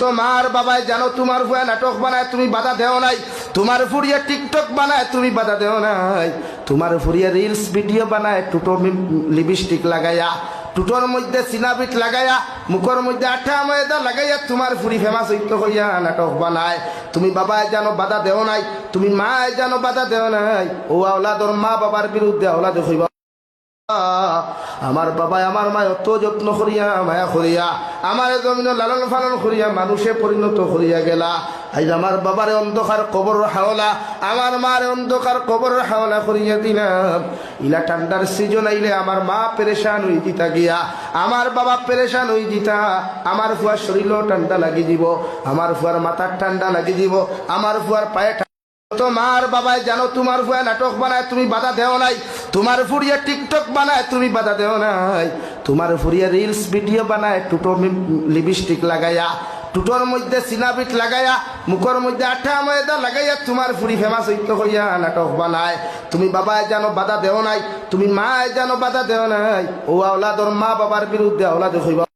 তোমার বাবাই জানো তোমার ফুয়া নাটক বানায় তুমি বাধা দেও নাই, তোমার ফুরিয়া টিকটক বানায় তুমি বাধা দেও নাই, তোমার ফুরিয়া রিলস ভিডিও বানায় টুটো লিপস্টিক লাগাইয়া, টুটোর মধ্যে সিনাবিট লাগাইয়া, মুখের মধ্যে আঠা ময়দা লাগাইয়া তোমার ফুরি ফেমাস হইতে হইয়া নাটক বানায়। তুমি বাবায় জানো বাধা দেও নাই, তুমি মায় জানো বাধা দেও নাই। ও আওলাদর মা বাবার বিরুদ্ধে আওলাদ হইবা। আমার বাবাই আমার মা অত যত্ন করিয়া মায়া করিয়া আমার জমিন লালন পালন করিয়া মানুষে পরিণত করিয়া গেলা। আজ আমার বাবারে অন্ধকার কবর হাওলা, আমার মার অন্ধকার কবর হাওলা করিয়া দিলাম। ইলা ঠান্ডার সিজন আইলে আমার মা পেরেশান হই দিতা গিয়া, আমার বাবা পেরেশান হই দিতা। আমার ফুয়ার শরীরও ঠান্ডা লাগি দিব, আমার ফুয়ার মাথার ঠান্ডা লাগি দিব, আমার ফুয়ার পায়ে। তোমার বাবাই জানো তোমার ফুয়া নাটক বানায় তুমি বাধা দেও নাই, তোমার ফুরিয়া টিকটক বানায় তুমি বাধা দেও নাই, তোমার ফুরিয়া রিলস ভিডিও বানায় টুটো লিপস্টিক লাগাইয়া, টুটোর মধ্যে সিনাবিট লাগাইয়া, মুখের মধ্যে আঠা ময়দা লাগাইয়া তোমার ফুরি ফেমাস হইতে হইয়া নাটক বানায়। তুমি বাবায় জানো বাধা দেও নাই, তুমি মায় জানো বাধা দেও নাই। ও আওলাদর মা বাবার বিরুদ্ধে আওলাদ হইবা।